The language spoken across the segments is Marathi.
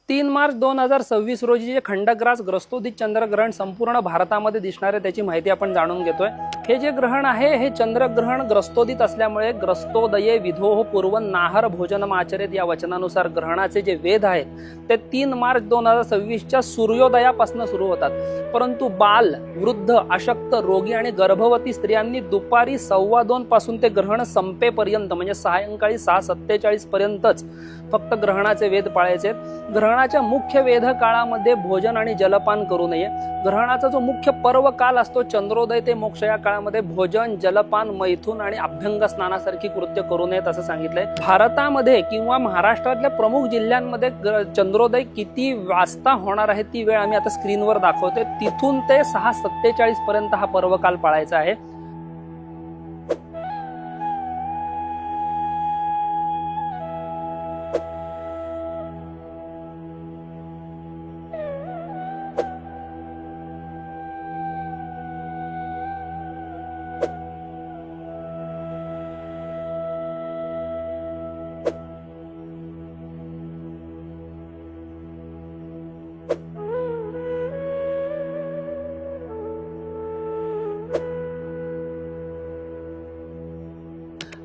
3 मार्च 2026 रोजी जे खंडग्रास ग्रस्तोदित चंद्रग्रहण संपूर्ण भारतामध्ये दिसणार आहे त्याची माहिती आपण जाणून घेतोय। हे जे ग्रहण आहे हे चंद्रग्रहण ग्रस्तोदित असल्यामुळे ग्रस्तोदये विधोः पूर्वं नाहर भोजनम आचरेत या वचनानुसार ग्रहणाचे जे वेध आहेत ते 3 मार्च 2026 च्या सूर्योदयापासून सुरू होतात, परंतु बाल, वृद्ध, अशक्त, रोगी आणि गर्भवती स्त्रियांनी दुपारी 2:15 पासून ते ग्रहण संपेपर्यंत म्हणजे सायंकाळी 6:47 पर्यंतच फक्त ग्रहणाचे वेध पाळायचे। ग्रहणाच्या मुख्य वेध काळामध्ये भोजन आणि जलपान करू नये। ग्रहणाचा जो मुख्य पर्व काल असतो चंद्रोदय ते मोक्ष या काळामध्ये भोजन, जलपान, मैथुन आणि अभ्यंग स्नानासारखी कृत्य करू नयेत असं सांगितलंय। भारतामध्ये किंवा महाराष्ट्रातल्या प्रमुख जिल्ह्यांमध्ये चंद्रोदय किती वाजता होणार आहे ती वेळ आम्ही आता स्क्रीनवर दाखवतोय। तिथून ते 6:47 पर्यंत हा पर्व काल पाळायचा आहे।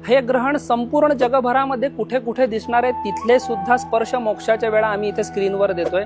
हे ग्रहण संपूर्ण जगभरामध्ये कुठे कुठे दिसणार आहे तिथले सुद्धा स्पर्श मोक्षाच्या वेळा आम्ही इथे स्क्रीनवर देतोय।